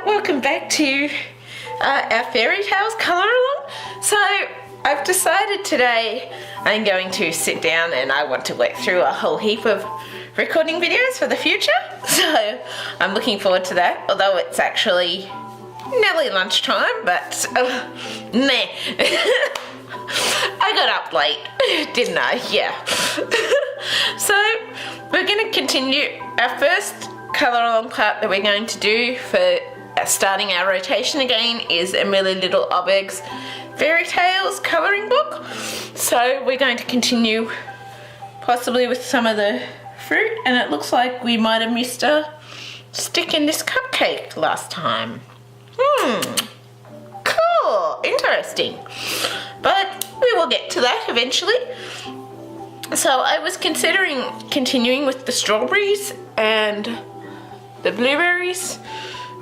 welcome back to our Fairytales colour along. So I've decided today I'm going to sit down and I want to work through a whole heap of recording videos for the future. So I'm looking forward to that, although it's actually nearly lunchtime, but meh. I got up late, didn't I? Yeah. So we're going to continue. Our first colour along part that we're going to do for starting our rotation again is Emelie Lidhall Oberg's Fairytales colouring book. So we're going to continue possibly with some of the fruit, and it looks like we might have missed a stick in this cupcake last time. Cool, interesting. But we will get to that eventually. So I was considering continuing with the strawberries and the blueberries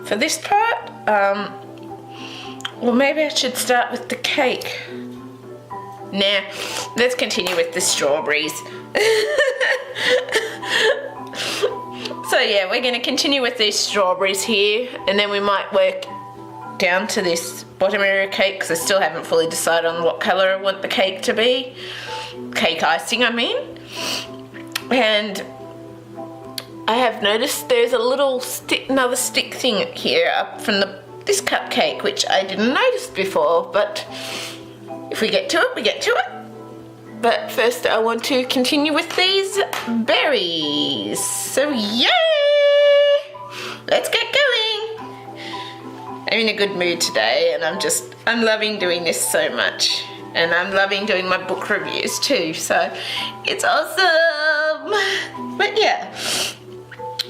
for this part. Well, maybe I should start with the cake. Nah, let's continue with the strawberries. So yeah, we're going to continue with these strawberries here, and then we might work down to this bottom area cake because I still haven't fully decided on what colour I want the cake to be. Cake icing, I mean. And I have noticed there's a little stick, another stick thing here up from this cupcake, which I didn't notice before, but if we get to it, we get to it. But first I want to continue with these berries. So yay! Let's get going. I'm in a good mood today, and I'm loving doing this so much. And I'm loving doing my book reviews too, so it's awesome. But yeah,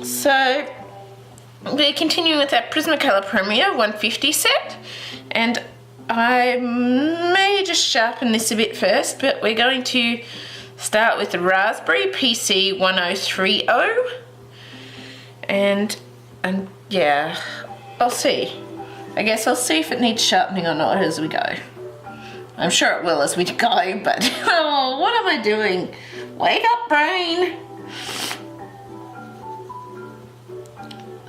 so we're continuing with our Prismacolor Premier 150 set, and I may just sharpen this a bit first, but we're going to start with the Rasberry PC1030, and yeah, I'll see. I guess I'll see if it needs sharpening or not as we go. I'm sure it will as we go, but oh, what am I doing? Wake up, brain!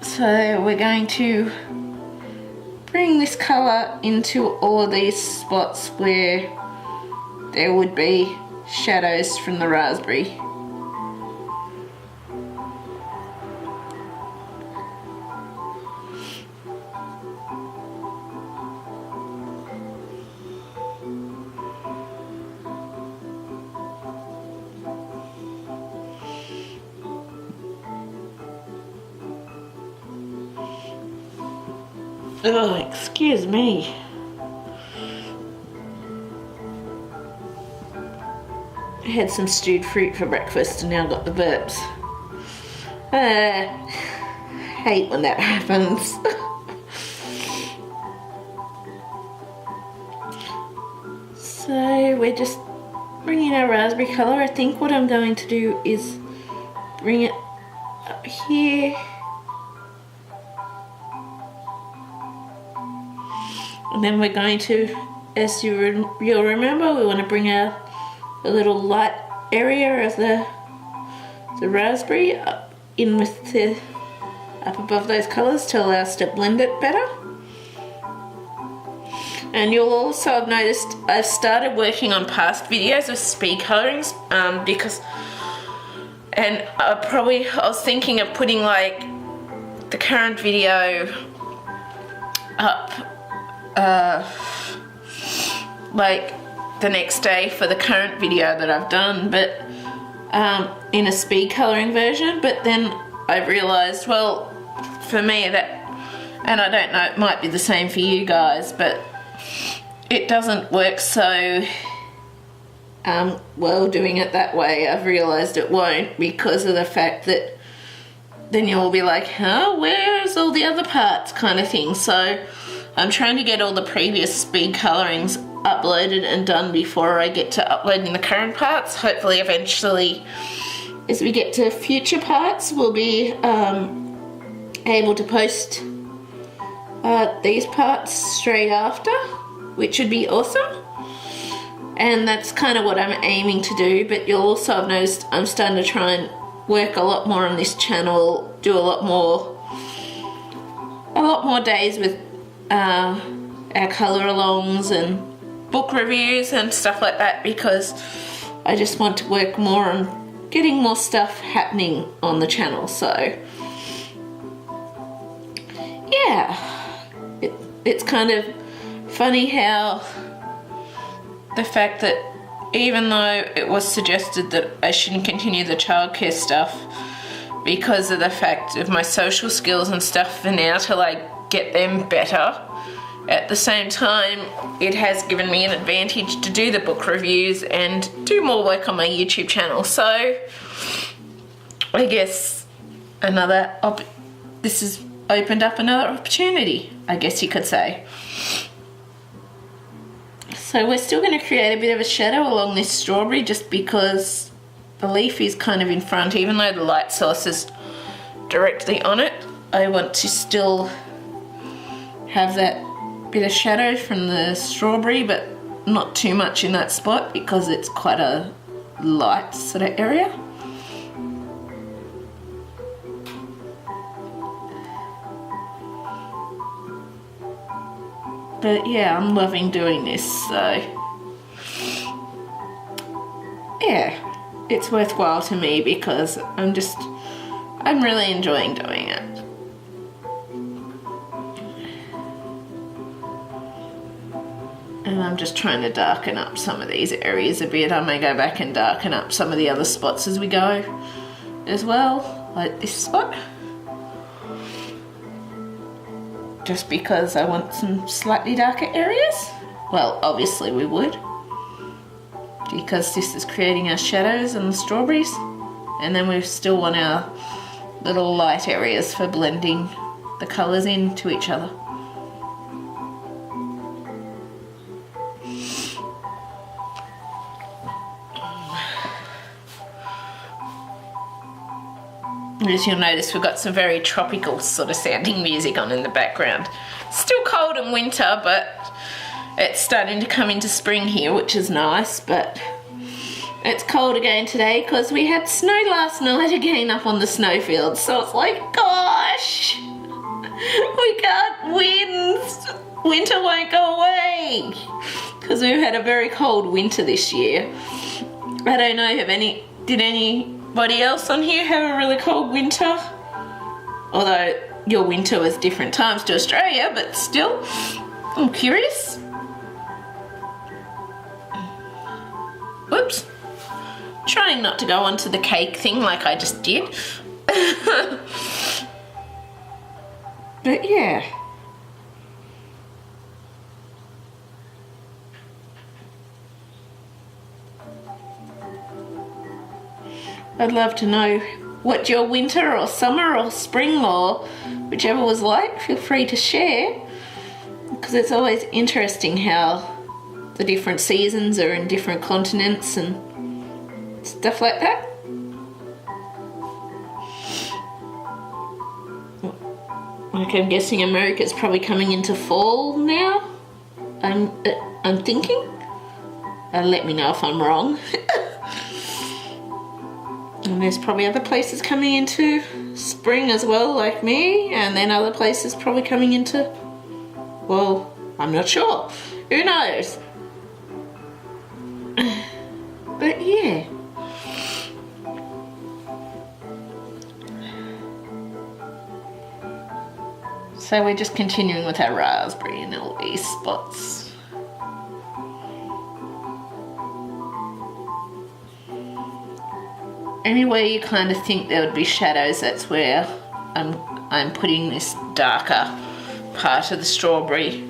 So we're going to bring this colour into all of these spots where there would be shadows from the raspberry. Oh, excuse me. I had some stewed fruit for breakfast and now got the burps. Hate when that happens. So we're just bringing our raspberry colour. I think what I'm going to do is bring it up here. And then we're going to, as you'll remember, we want to bring out the little light area of the raspberry up in with the up above those colours to allow us to blend it better. And you'll also have noticed I've started working on past videos of speed colorings I was thinking of putting like the current video up like the next day for the current video that I've done, but in a speed colouring version. But then I realised, well, for me that, and I don't know, it might be the same for you guys, but it doesn't work so well doing it that way. I've realised it won't, because of the fact that then you'll be like, huh, where's all the other parts kind of thing. So I'm trying to get all the previous speed colourings uploaded and done before I get to uploading the current parts. Hopefully eventually, as we get to future parts, we'll be able to post these parts straight after, which would be awesome. And that's kind of what I'm aiming to do. But you'll also have noticed I'm starting to try and work a lot more on this channel, do a lot more a lot more days with our colour alongs and book reviews and stuff like that, because I just want to work more on getting more stuff happening on the channel. So yeah, it's kind of funny how the fact that even though it was suggested that I shouldn't continue the childcare stuff because of the fact of my social skills and stuff for now to like get them better, at the same time it has given me an advantage to do the book reviews and do more work on my YouTube channel. So I guess this has opened up another opportunity, I guess you could say. So we're still going to create a bit of a shadow along this strawberry just because the leaf is kind of in front, even though the light source is directly on it. I want to still have that bit of shadow from the strawberry, but not too much in that spot because it's quite a light sort of area. But yeah, I'm loving doing this, so yeah, it's worthwhile to me because I'm really enjoying doing it. And I'm just trying to darken up some of these areas a bit. I may go back and darken up some of the other spots as we go as well, like this spot. Just because I want some slightly darker areas. Well, obviously we would, because this is creating our shadows and the strawberries, and then we still want our little light areas for blending the colours into each other. As you'll notice, we've got some very tropical sort of sounding music on in the background. Still cold and winter, but it's starting to come into spring here, which is nice. But it's cold again today because we had snow last night again up on the snowfield. So it's like, gosh, we can't win. Winter won't go away because we've had a very cold winter this year. I don't know, did anybody else on here have a really cold winter? Although your winter was different times to Australia, but still, I'm curious. Whoops. Trying not to go onto the cake thing like I just did. But yeah. I'd love to know what your winter or summer or spring or whichever was like. Feel free to share, because it's always interesting how the different seasons are in different continents and stuff like that. Like, I'm guessing America's probably coming into fall now. I'm thinking. Let me know if I'm wrong. And there's probably other places coming into spring as well, like me, and then other places probably coming into, well, I'm not sure. Who knows? But yeah. So we're just continuing with our raspberry and all these spots. Anywhere you kind of think there would be shadows, that's where I'm putting this darker part of the strawberry.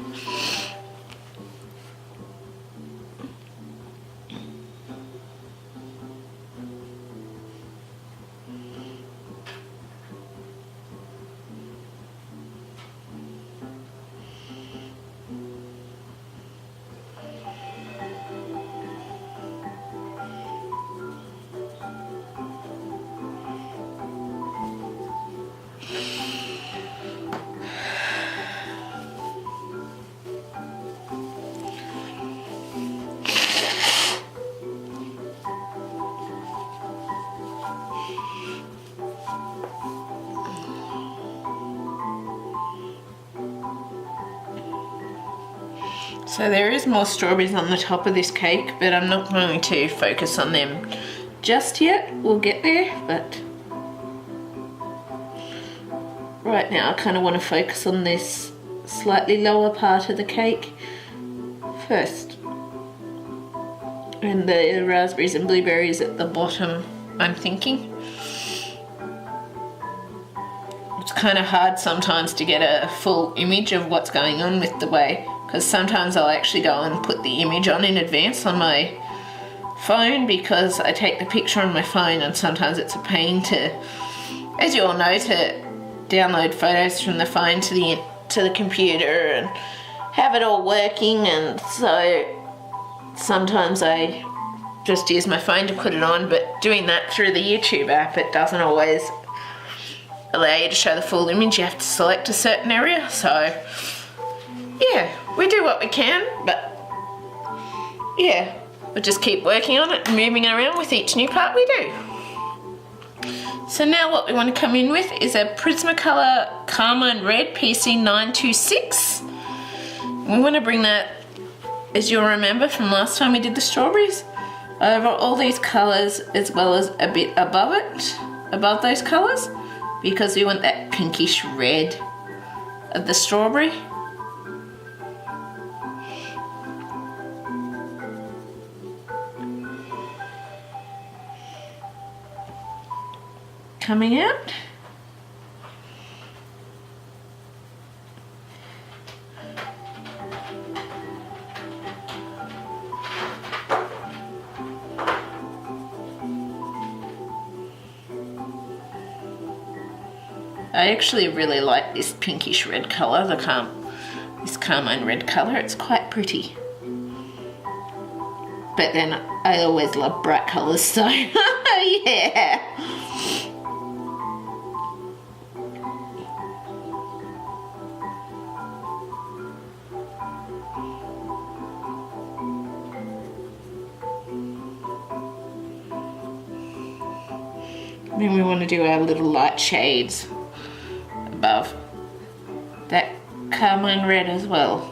So there is more strawberries on the top of this cake, but I'm not going to focus on them just yet. We'll get there, but right now I kind of want to focus on this slightly lower part of the cake first. And the raspberries and blueberries at the bottom, I'm thinking. It's kind of hard sometimes to get a full image of what's going on with the way, because sometimes I'll actually go and put the image on in advance on my phone, because I take the picture on my phone and sometimes it's a pain to, as you all know, to download photos from the phone to the computer and have it all working, and so sometimes I just use my phone to put it on, but doing that through the YouTube app, it doesn't always allow you to show the full image. You have to select a certain area, so yeah, we do what we can, but yeah, we'll just keep working on it and moving it around with each new part we do. So now what we want to come in with is a Prismacolor Carmine Red PC926. We want to bring that, as you'll remember from last time we did the strawberries, over all these colours as well as a bit above it, above those colours, because we want that pinkish red of the strawberry. Coming out. I actually really like this pinkish red colour, this Carmine red colour. It's quite pretty. But then I always love bright colours, so yeah. Then we want to do our little light shades above that Carmine red as well,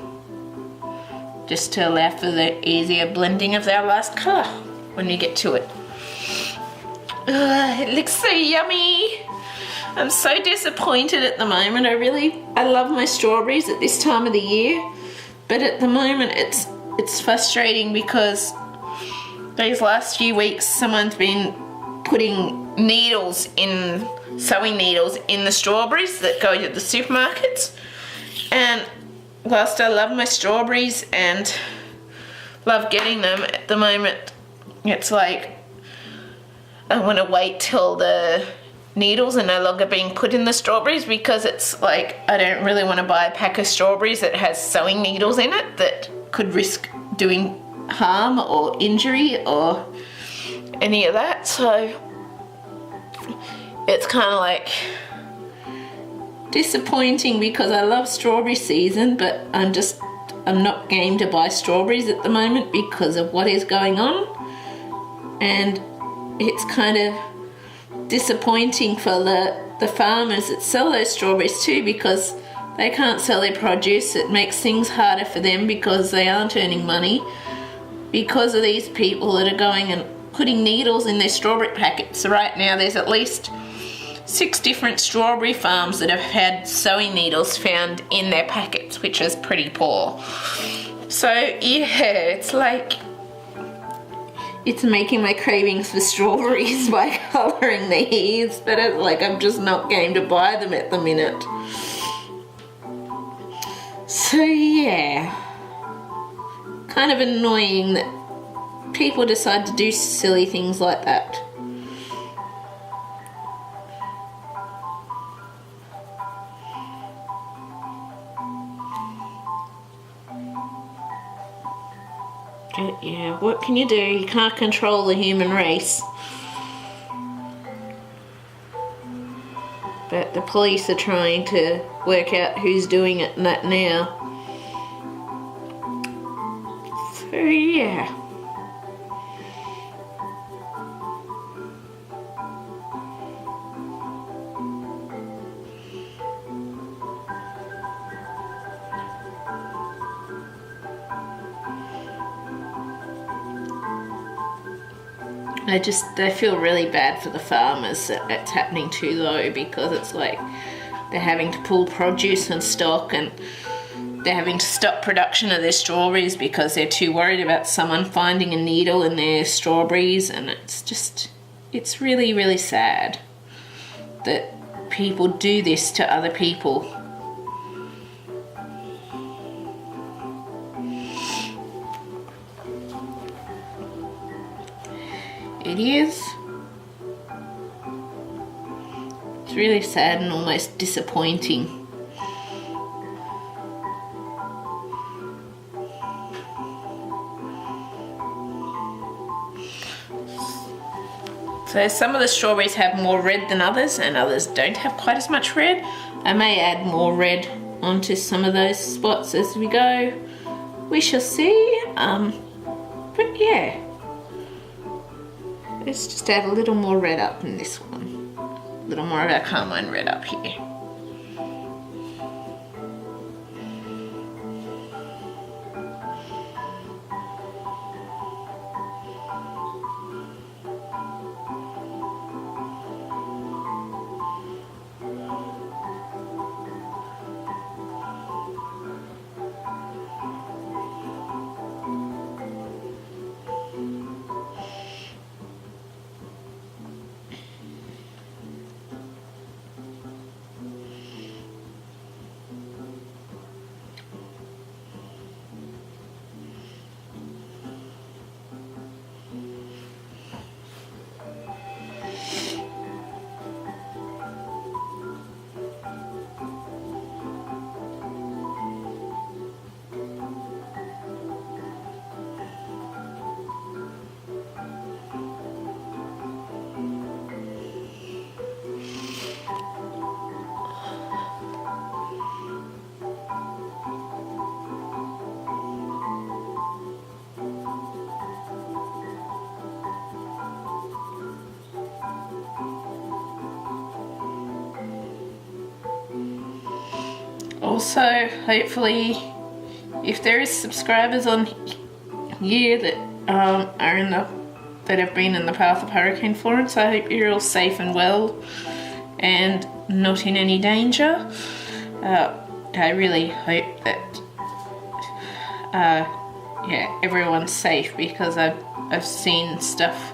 just to allow for the easier blending of our last colour when you get to it. It looks so yummy. I'm so disappointed at the moment. I love my strawberries at this time of the year, but at the moment it's frustrating because these last few weeks someone's been putting sewing needles in the strawberries that go to the supermarkets, and whilst I love my strawberries and love getting them, at the moment it's like I want to wait till the needles are no longer being put in the strawberries, because it's like I don't really want to buy a pack of strawberries that has sewing needles in it that could risk doing harm or injury or any of that. So it's kind of like disappointing because I love strawberry season, but I'm not game to buy strawberries at the moment because of what is going on, and it's kind of disappointing for the farmers that sell those strawberries too, because they can't sell their produce. It makes things harder for them because they aren't earning money because of these people that are going and putting needles in their strawberry packets. So right now there's at least 6 different strawberry farms that have had sewing needles found in their packets, which is pretty poor. So yeah, it's like it's making my cravings for strawberries by colouring these, but it's like I'm just not game to buy them at the minute. So yeah, kind of annoying that people decide to do silly things like that. But yeah, what can you do? You can't control the human race. But the police are trying to work out who's doing it and that now. So yeah. I feel really bad for the farmers that it's happening too low, because it's like they're having to pull produce and stock, and they're having to stop production of their strawberries because they're too worried about someone finding a needle in their strawberries. And it's really, really sad that people do this to other people. It is. It's really sad and almost disappointing. So some of the strawberries have more red than others, and others don't have quite as much red. I may add more red onto some of those spots as we go. We shall see. But yeah. Let's just add a little more red up in this one. A little more of our Carmine Red up here. Also, hopefully, if there is subscribers on here that that have been in the path of Hurricane Florence, I hope you're all safe and well and not in any danger. I really hope that yeah, everyone's safe, because I've seen stuff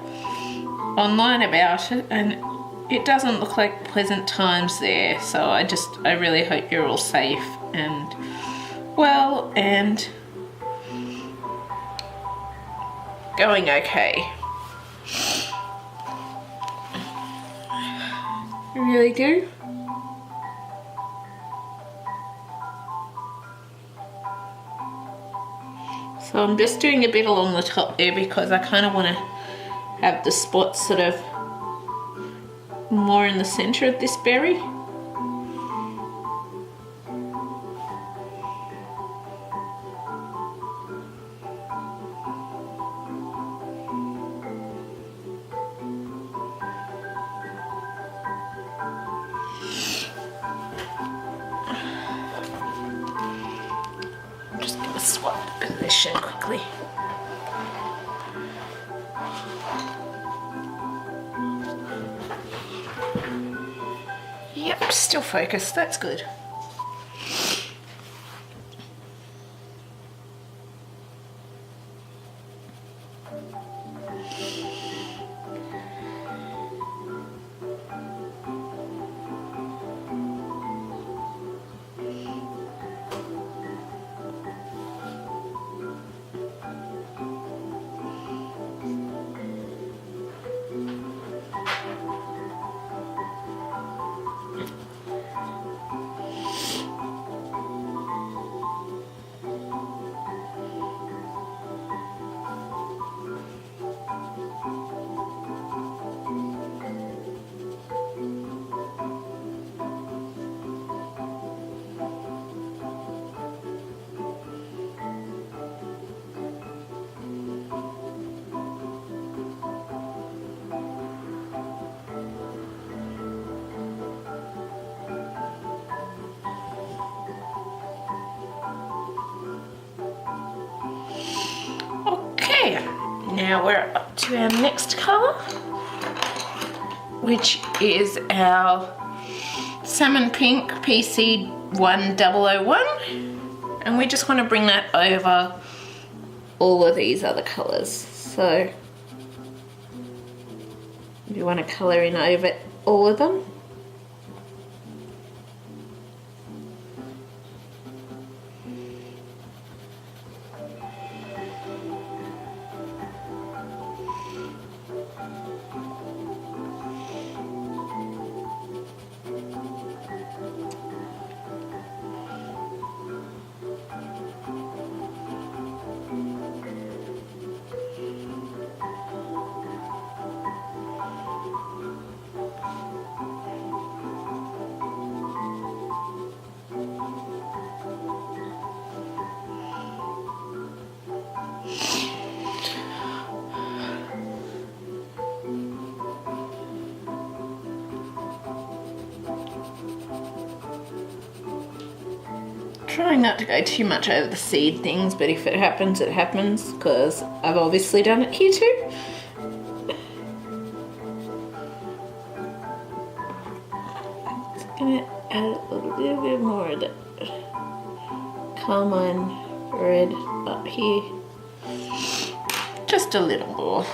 online about it and it doesn't look like pleasant times there. So I really hope you're all safe and well and going okay. I really do. So I'm just doing a bit along the top there because I kind of want to have the spots sort of more in the center of this berry. I'm just going to swap position quickly. Yep, still focused, that's good. Now we're up to our next colour, which is our Salmon Pink PC1001, and we just want to bring that over all of these other colours. So you want to colour in over all of them. Trying not to go too much over the seed things, but if it happens, it happens, because I've obviously done it here too. Just gonna add a little bit more of that Carmine Red up here. Just a little more.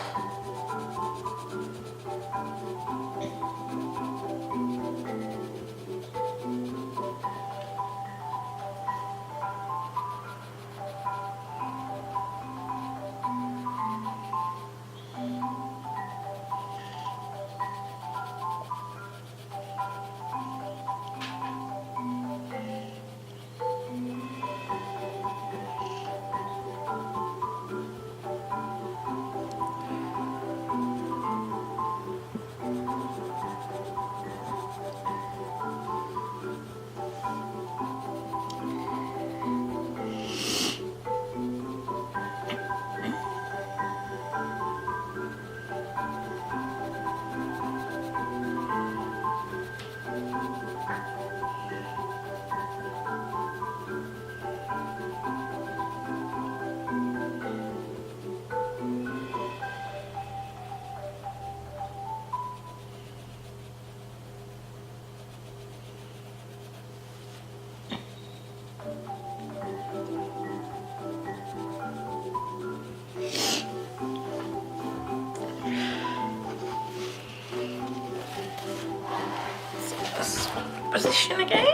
Position again.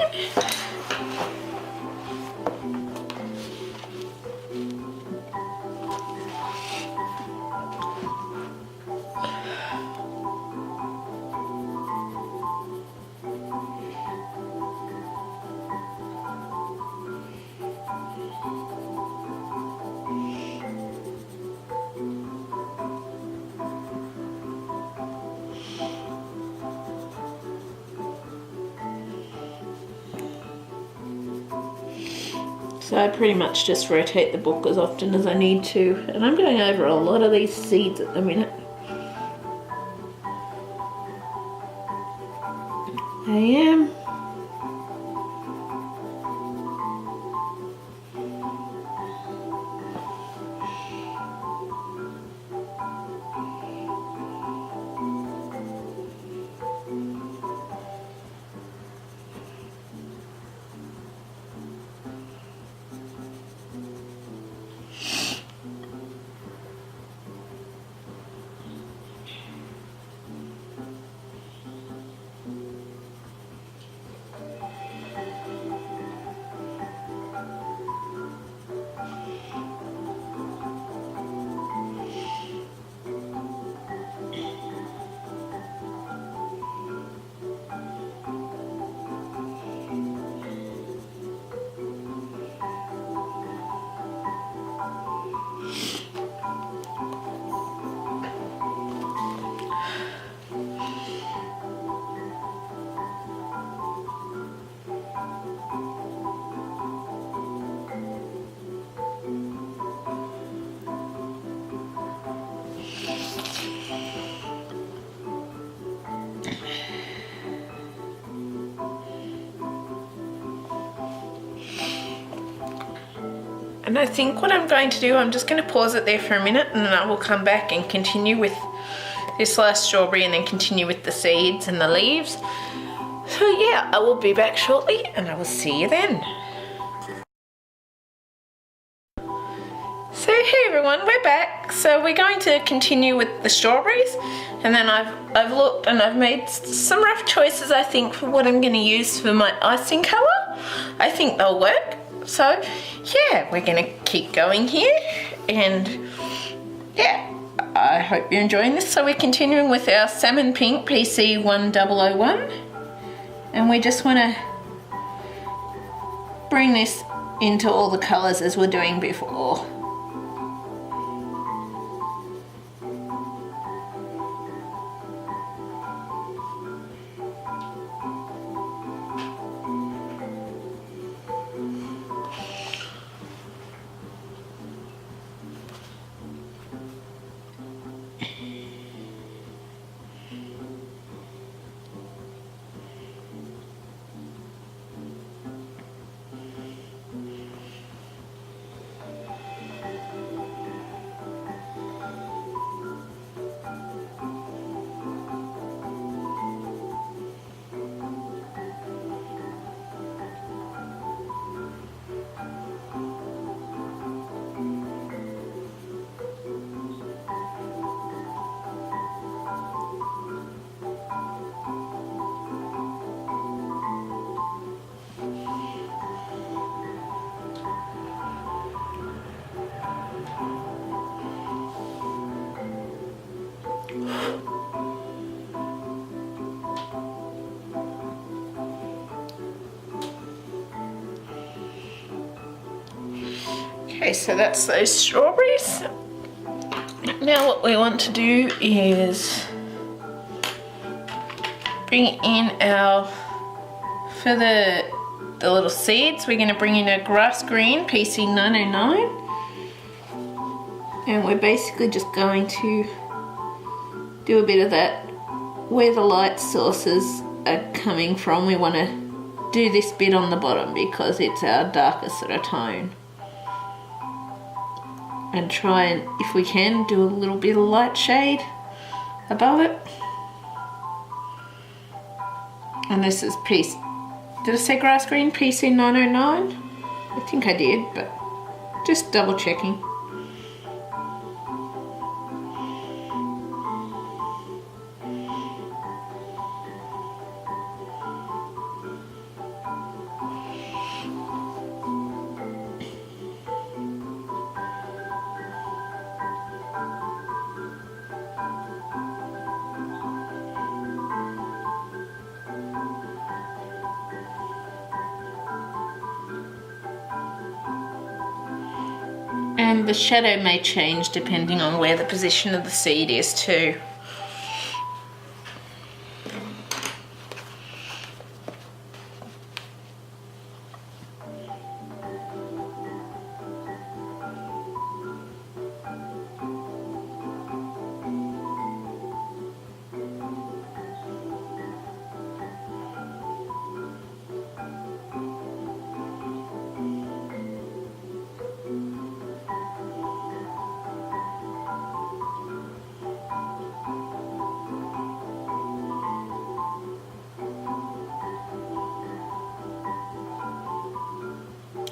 So I pretty much just rotate the book as often as I need to, and I'm going over a lot of these seeds at the minute. I am. And I think what I'm going to do, I'm just going to pause it there for a minute and then I will come back and continue with this last strawberry and then continue with the seeds and the leaves. So yeah, I will be back shortly and I will see you then. So hey everyone, we're back. So we're going to continue with the strawberries, and then I've looked and I've made some rough choices I think for what I'm going to use for my icing colour. I think they'll work. So yeah, we're going to keep going here, and yeah, I hope you're enjoying this. So we're continuing with our Salmon Pink PC1001, and we just want to bring this into all the colours as we're doing before. Okay, so that's those strawberries. Now what we want to do is bring in our, for the little seeds, we're going to bring in a grass green PC909, and we're basically just going to do a bit of that where the light sources are coming from. We want to do this bit on the bottom because it's our darkest sort of tone. And try and, if we can, do a little bit of light shade above it. And this is did I say grass green PC909? I think I did, but just double checking. And the shadow may change depending on where the position of the seed is too.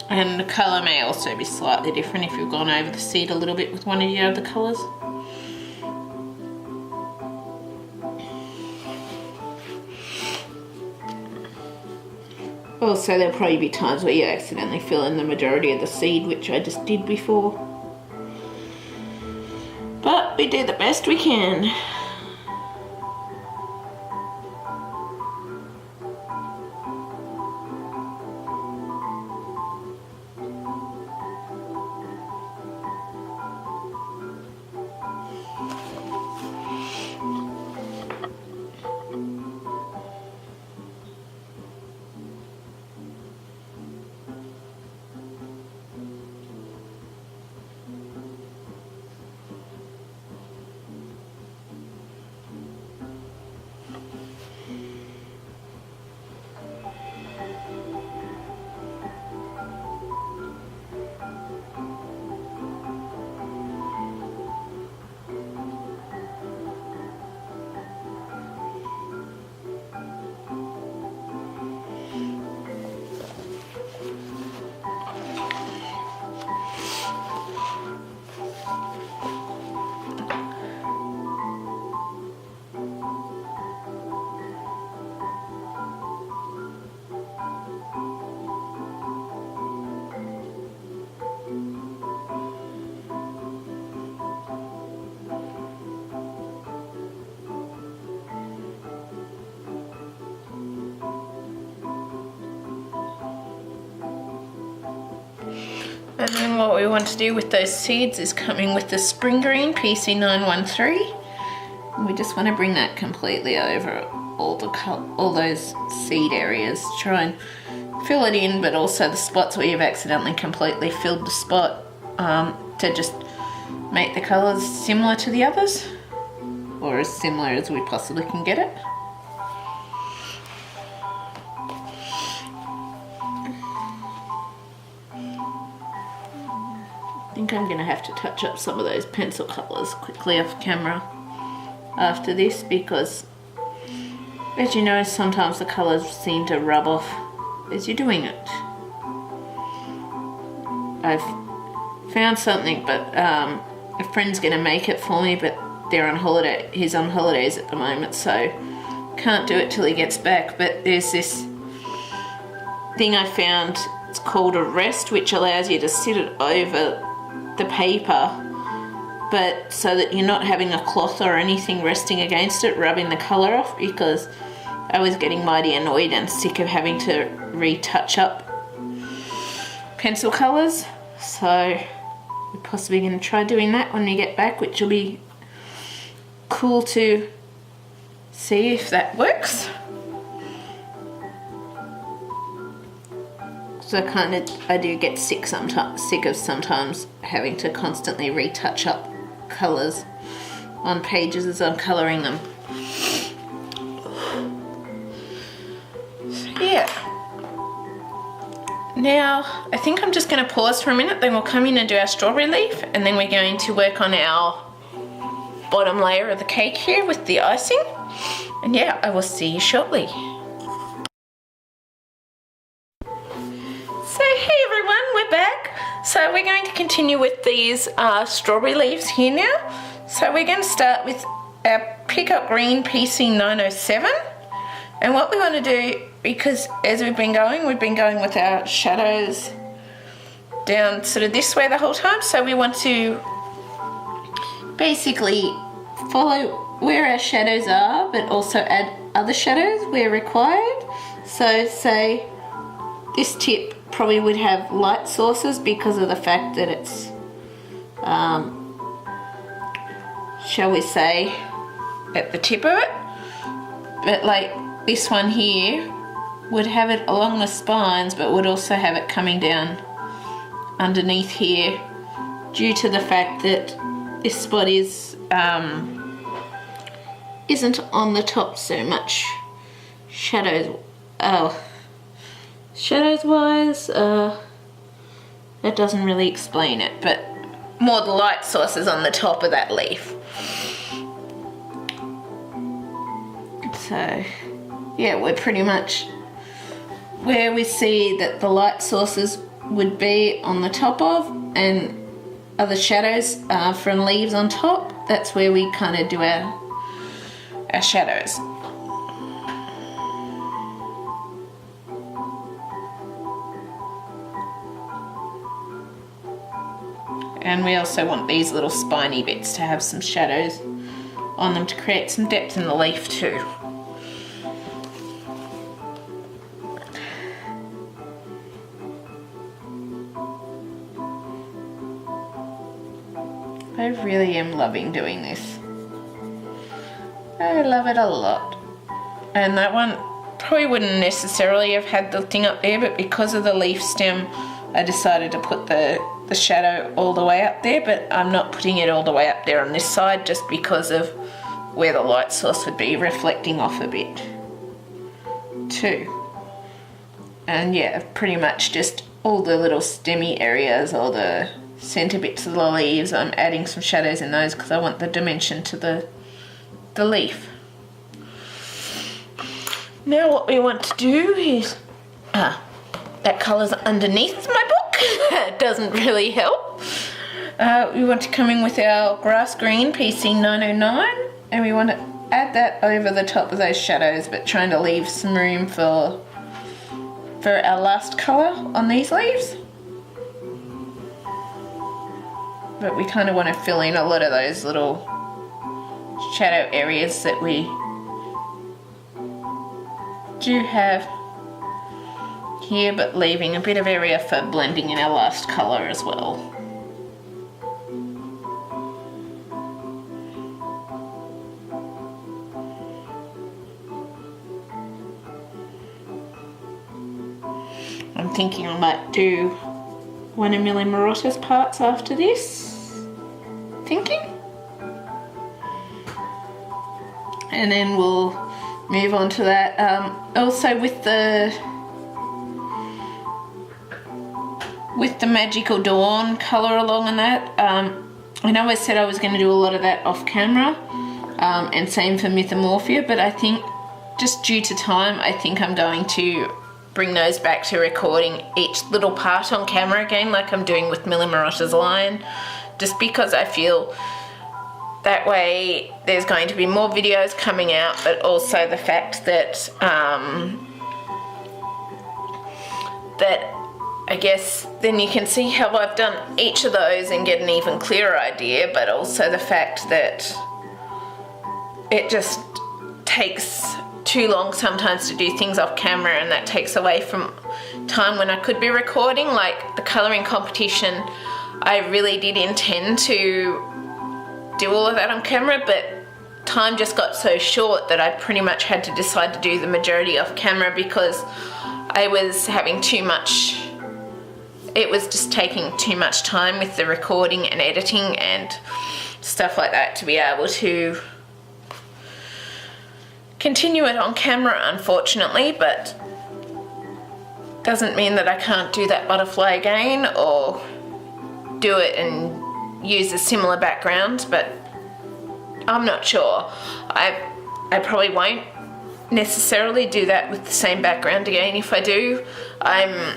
And the colour may also be slightly different if you've gone over the seed a little bit with one of your other colours. Also, there'll probably be times where you accidentally fill in the majority of the seed, which I just did before. But we do the best we can. And then what we want to do with those seeds is coming with the Spring Green PC913. We just want to bring that completely over all those seed areas. Try and fill it in, but also the spots where you've accidentally completely filled the spot, to just make the colours similar to the others, or as similar as we possibly can get it. I think I'm going to have to touch up some of those pencil colours quickly off camera after this, because as you know, sometimes the colours seem to rub off as you're doing it. I've found something, but a friend's going to make it for me, but they're on holiday. He's on holidays at the moment, so can't do it till he gets back. But there's this thing I found, it's called a rest, which allows you to sit it over the paper, but so that you're not having a cloth or anything resting against it, rubbing the colour off, because I was getting mighty annoyed and sick of having to retouch up pencil colours. So we're possibly going to try doing that when we get back, which will be cool to see if that works. So I do get sick of sometimes having to constantly retouch up colours on pages as I'm colouring them. So yeah. Now I think I'm just going to pause for a minute, then we'll come in and do our strawberry leaf, and then we're going to work on our bottom layer of the cake here with the icing. And yeah, I will see you shortly. So hey everyone, we're back. So we're going to continue with these strawberry leaves here now. So we're going to start with our Peacock Green PC907. And what we want to do, because as we've been going with our shadows down sort of this way the whole time. So we want to basically follow where our shadows are, but also add other shadows where required. So say this tip probably would have light sources because of the fact that it's, shall we say, at the tip of it. But like this one here would have it along the spines, but would also have it coming down underneath here, due to the fact that this spot is isn't on the top so much shadows. Shadows wise, that doesn't really explain it, but more the light sources on the top of that leaf. So yeah, we're pretty much where we see that the light sources would be on the top of, and other shadows from leaves on top. That's where we kind of do our shadows. And we also want these little spiny bits to have some shadows on them to create some depth in the leaf too. I really am loving doing this. I love it a lot. And that one probably wouldn't necessarily have had the thing up there, but because of the leaf stem I decided to put the shadow all the way up there, but I'm not putting it all the way up there on this side just because of where the light source would be reflecting off a bit too. And yeah, pretty much just all the little stemmy areas or the centre bits of the leaves, I'm adding some shadows in those because I want the dimension to the leaf. Now what we want to do is, that colour's underneath my book. It doesn't really help. We want to come in with our grass green PC909, and we want to add that over the top of those shadows, but trying to leave some room for our last colour on these leaves. But we kind of want to fill in a lot of those little shadow areas that we do have here, but leaving a bit of area for blending in our last colour as well. I'm thinking I might do one of Emelie Lidhall's parts after this. Thinking. And then we'll move on to that. Also with the Magical Dawn colour along on that, I know I said I was going to do a lot of that off camera, and same for Mythomorphia, but I think just due to time, I think I'm going to bring those back to recording each little part on camera again, like I'm doing with Emelie Lidhall's line, just because I feel that way there's going to be more videos coming out, but also the fact that I guess then you can see how I've done each of those and get an even clearer idea, but also the fact that it just takes too long sometimes to do things off camera, and that takes away from time when I could be recording. Like the colouring competition, I really did intend to do all of that on camera, but time just got so short that I pretty much had to decide to do the majority off camera because I was having too much, it was just taking too much time with the recording and editing and stuff like that to be able to continue it on camera, unfortunately. But doesn't mean that I can't do that butterfly again or do it and use a similar background, but I'm not sure. I probably won't necessarily do that with the same background again. If I do, I'm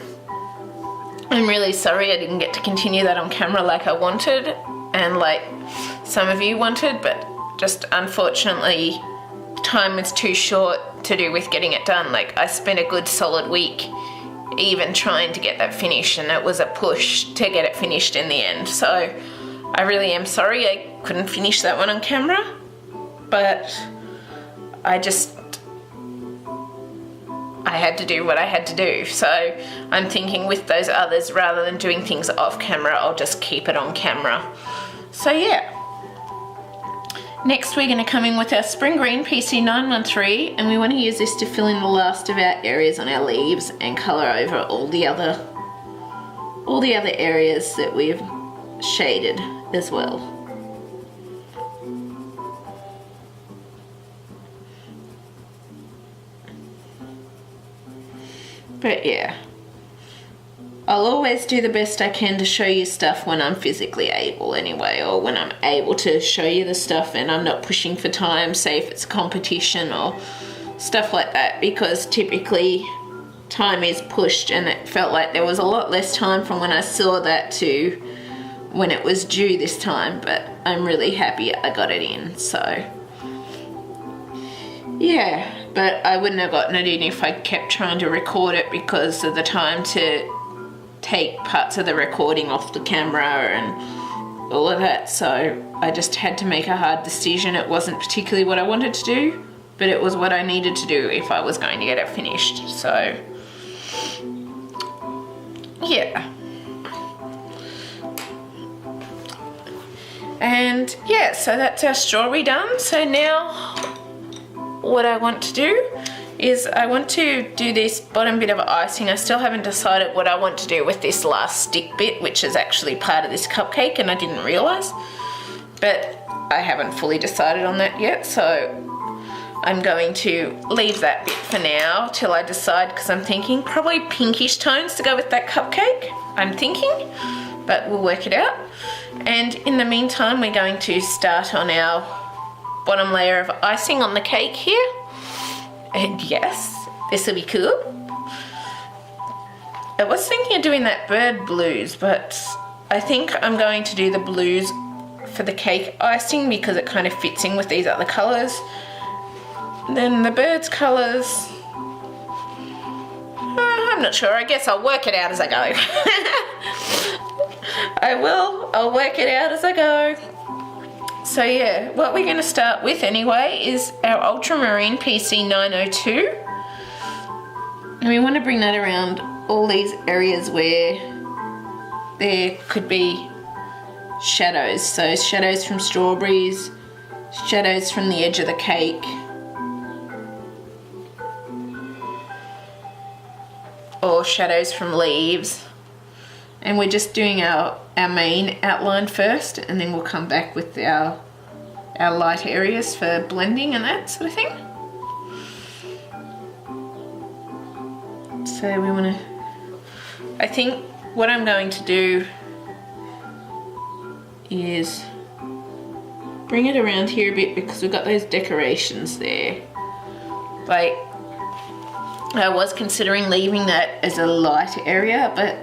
really sorry I didn't get to continue that on camera like I wanted and like some of you wanted, but just unfortunately time was too short to do with getting it done. Like I spent a good solid week even trying to get that finished, and it was a push to get it finished in the end. So I really am sorry I couldn't finish that one on camera, but I had to do what I had to do. So I'm thinking with those others, rather than doing things off camera, I'll just keep it on camera. So yeah. Next we're going to come in with our Spring Green PC913, and we want to use this to fill in the last of our areas on our leaves and colour over all the other areas that we've shaded as well. But yeah, I'll always do the best I can to show you stuff when I'm physically able anyway, or when I'm able to show you the stuff and I'm not pushing for time, say if it's a competition or stuff like that, because typically time is pushed, and it felt like there was a lot less time from when I saw that to when it was due this time, but I'm really happy I got it in. So yeah, but I wouldn't have gotten it in if I kept trying to record it because of the time to take parts of the recording off the camera and all of that. So I just had to make a hard decision. It wasn't particularly what I wanted to do, but it was what I needed to do if I was going to get it finished. So yeah. And yeah, so that's our strawberry done. So now what I want to do is I want to do this bottom bit of icing. I still haven't decided what I want to do with this last stick bit, which is actually part of this cupcake, and I didn't realise. But I haven't fully decided on that yet, so I'm going to leave that bit for now till I decide, because I'm thinking probably pinkish tones to go with that cupcake, I'm thinking, but we'll work it out. And in the meantime, we're going to start on our bottom layer of icing on the cake here. And yes, this will be cool. I was thinking of doing that bird blues, but I think I'm going to do the blues for the cake icing because it kind of fits in with these other colours. Then the bird's colours, I'm not sure. I guess I'll work it out as I go. I'll work it out as I go. So yeah, what we're going to start with anyway is our Ultramarine PC902. And we want to bring that around all these areas where there could be shadows. So shadows from strawberries, shadows from the edge of the cake, or shadows from leaves. And we're just doing our main outline first, and then we'll come back with our light areas for blending and that sort of thing. So we want to, I think what I'm going to do is bring it around here a bit because we've got those decorations there. Like, I was considering leaving that as a light area, but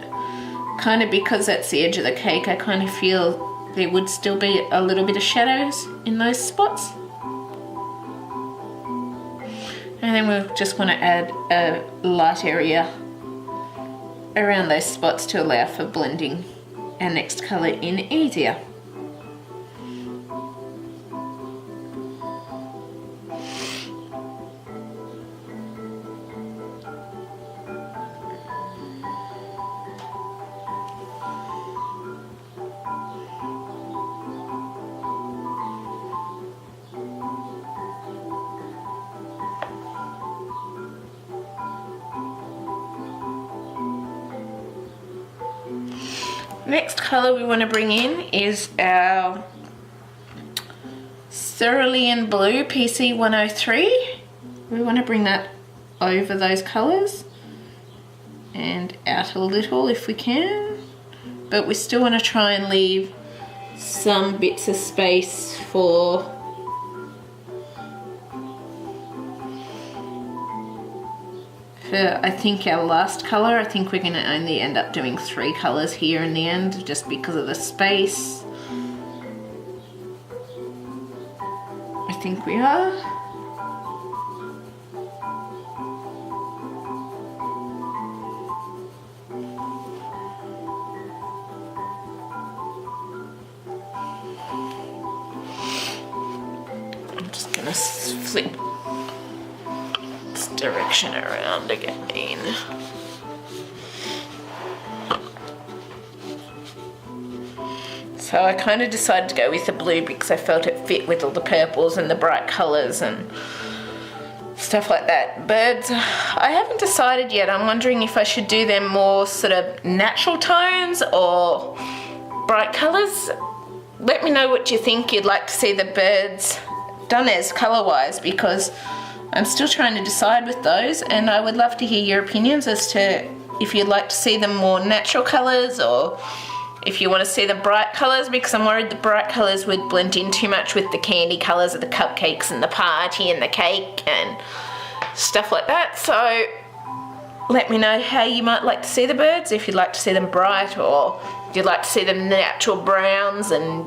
kind of because that's the edge of the cake, I kind of feel there would still be a little bit of shadows in those spots. And then we'll just want to add a light area around those spots to allow for blending our next colour in easier. Next colour we want to bring in is our Cerulean Blue PC103. We want to bring that over those colours and out a little if we can, but we still want to try and leave some bits of space for I think our last colour. I think we're going to only end up doing 3 colours here in the end just because of the space. I think we are. I'm just going to flip direction around again. So I kind of decided to go with the blue because I felt it fit with all the purples and the bright colours and stuff like that. Birds, I haven't decided yet. I'm wondering if I should do them more sort of natural tones or bright colours. Let me know what you think you'd like to see the birds done as colour-wise, because I'm still trying to decide with those, and I would love to hear your opinions as to if you'd like to see them more natural colours or if you want to see the bright colours, because I'm worried the bright colours would blend in too much with the candy colours of the cupcakes and the party and the cake and stuff like that. So let me know how you might like to see the birds, if you'd like to see them bright or if you'd like to see them natural browns and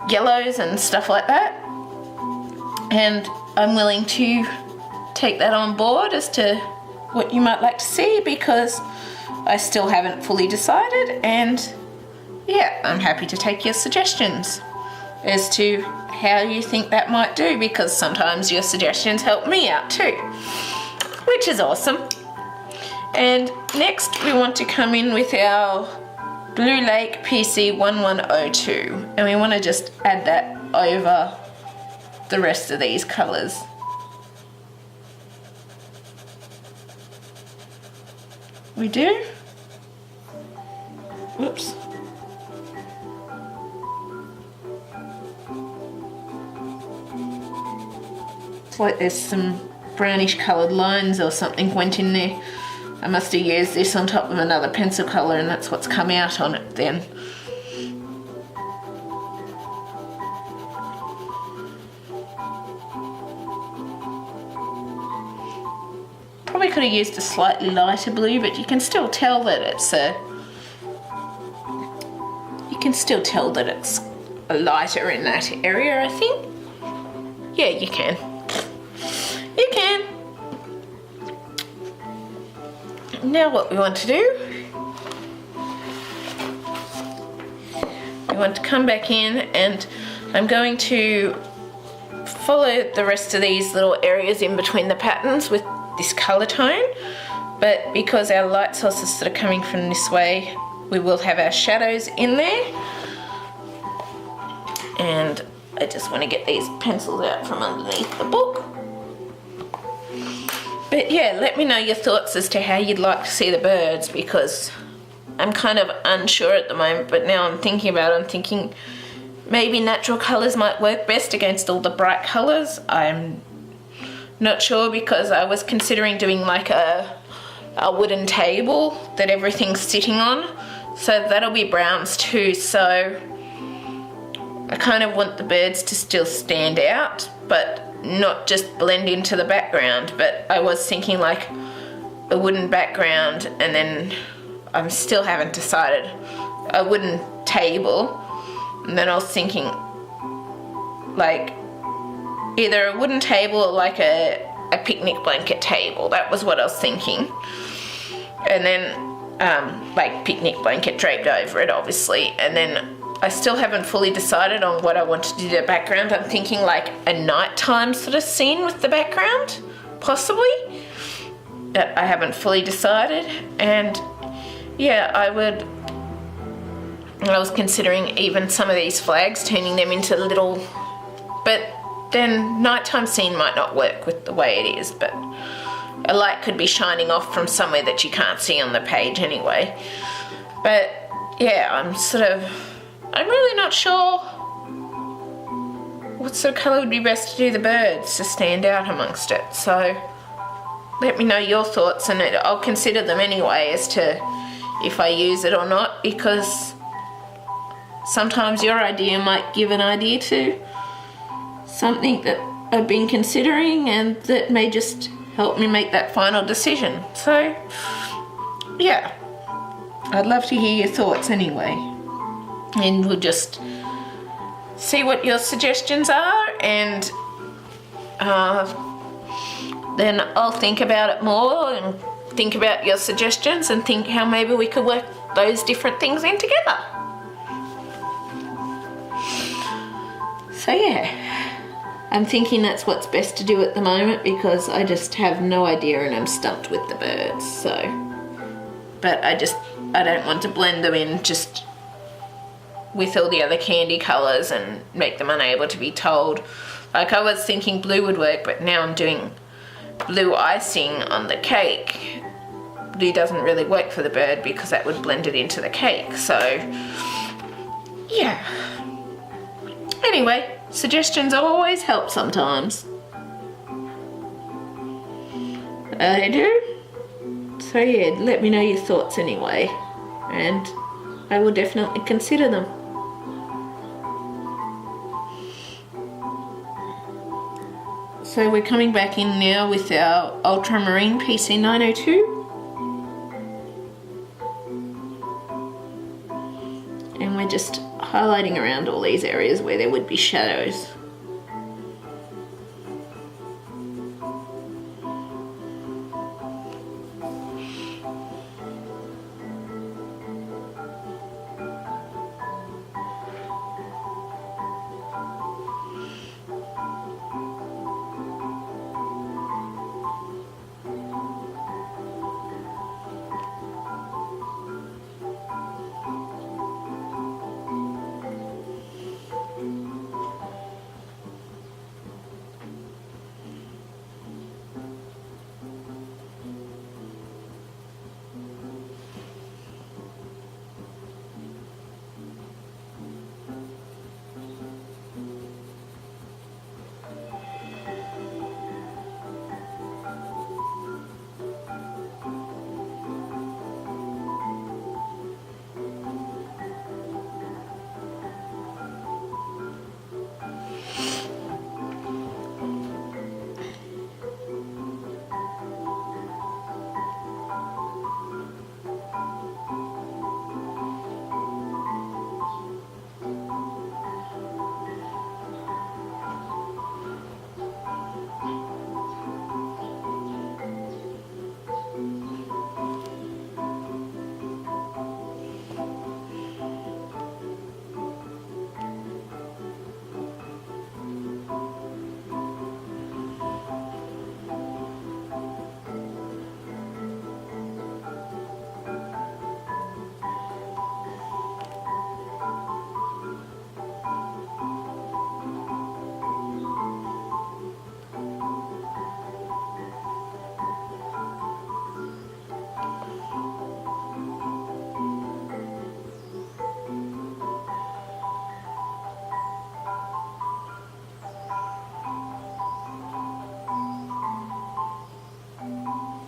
yellows and stuff like that. And I'm willing to take that on board as to what you might like to see, because I still haven't fully decided, and yeah, I'm happy to take your suggestions as to how you think that might do, because sometimes your suggestions help me out too, which is awesome. And next we want to come in with our Blue Lake PC1102, and we want to just add that over the rest of these colours. We do. Whoops. It's like there's some brownish coloured lines or something went in there. I must have used this on top of another pencil colour and that's what's come out on it then. Probably could have used a slightly lighter blue, but you can still tell that it's a lighter in that area, I think. Yeah, you can. You can. Now what we want to do, we want to come back in, and I'm going to follow the rest of these little areas in between the patterns with this colour tone. but because our light source is sort of coming from this way, we will have our shadows in there. And I just want to get these pencils out from underneath the book. But yeah, let me know your thoughts as to how you'd like to see the birds, because I'm kind of unsure at the moment, but now I'm thinking about it, I'm thinking maybe natural colours might work best against all the bright colours. I'm not sure, because I was considering doing like a wooden table that everything's sitting on, so that'll be browns too. So I kind of want the birds to still stand out, but not just blend into the background. But I was thinking like a wooden background, and then I still haven't decided, a wooden table, and then I was thinking like either a wooden table or like a picnic blanket table. That was what I was thinking. And then like picnic blanket draped over it, obviously. And then I still haven't fully decided on what I want to do to the background. I'm thinking like a nighttime sort of scene with the background, possibly. But I haven't fully decided. And yeah, I was considering even some of these flags, turning them into little, but then nighttime scene might not work with the way it is, but a light could be shining off from somewhere that you can't see on the page anyway. But yeah, I'm really not sure what sort of colour would be best to do the birds to stand out amongst it. So let me know your thoughts, and I'll consider them anyway as to if I use it or not, because sometimes your idea might give an idea to something that I've been considering, and that may just help me make that final decision. So yeah, I'd love to hear your thoughts anyway, and we'll just see what your suggestions are, and then I'll think about it more and think about your suggestions and think how maybe we could work those different things in together. So yeah, I'm thinking that's what's best to do at the moment, because I just have no idea and I'm stumped with the birds. So, but I don't want to blend them in just with all the other candy colours and make them unable to be told. Like, I was thinking blue would work, but now I'm doing blue icing on the cake. Blue doesn't really work for the bird because that would blend it into the cake. So yeah, anyway, suggestions always help sometimes. They do. So yeah, let me know your thoughts anyway, and I will definitely consider them. So we're coming back in now with our Ultramarine PC902. And we're just highlighting around all these areas where there would be shadows.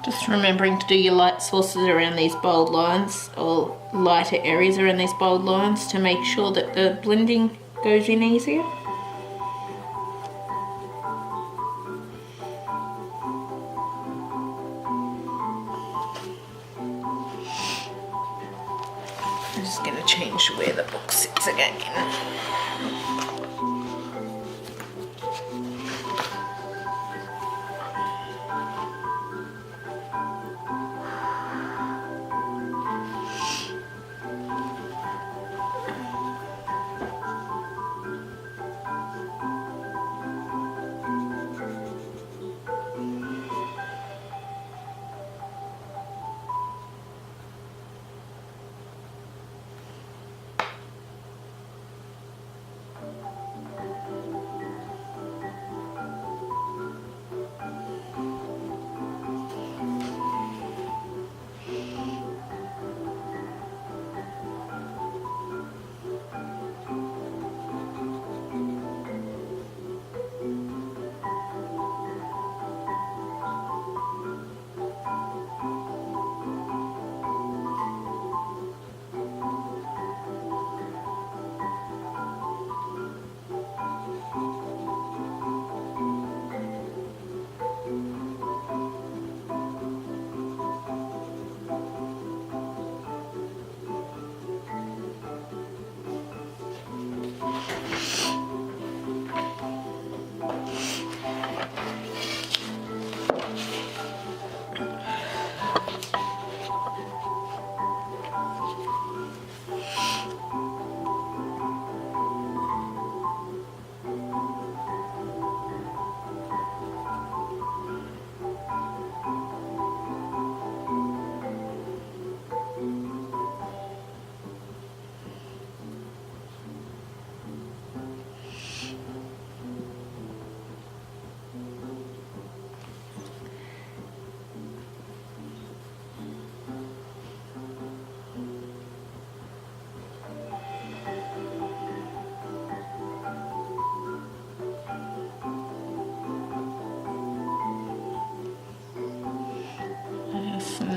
Just remembering to do your light sources around these bold lines, or lighter areas around these bold lines, to make sure that the blending goes in easier. I'm just going to change where the book sits again.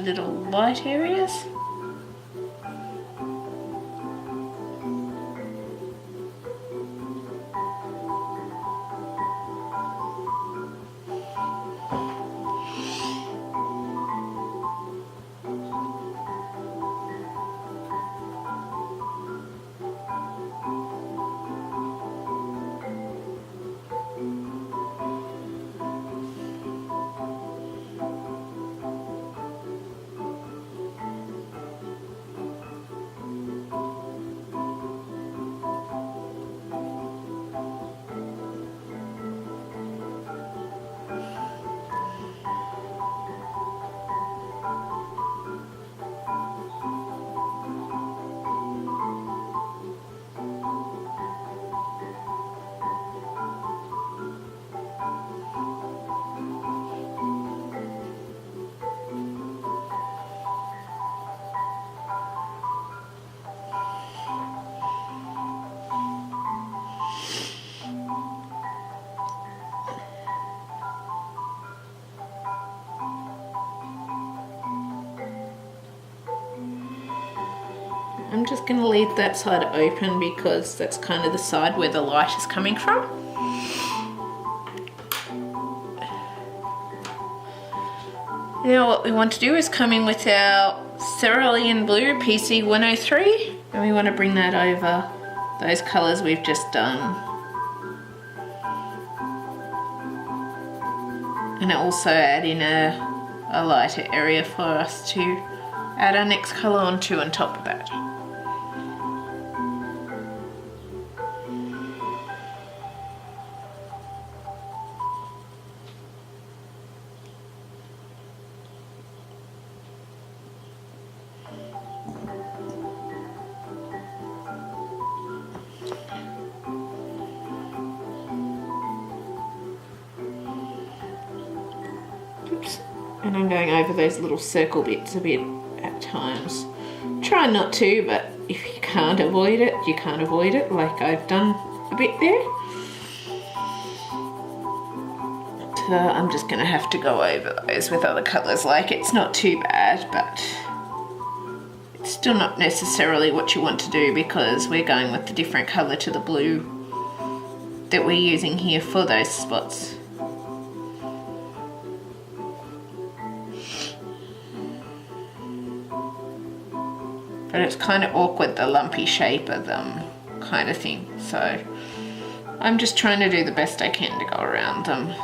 Little light areas. I'm just going to leave that side open because that's kind of the side where the light is coming from. Now what we want to do is come in with our Cerulean Blue PC103, and we want to bring that over those colours we've just done. And also add in a lighter area for us to add our next colour onto on top of that. And I'm going over those little circle bits a bit at times. Try not to, but if you can't avoid it, you can't avoid it, like I've done a bit there. So I'm just going to have to go over those with other colours. Like, it's not too bad, but it's still not necessarily what you want to do because we're going with the different colour to the blue that we're using here for those spots. But it's kind of awkward, the lumpy shape of them kind of thing. So I'm just trying to do the best I can to go around them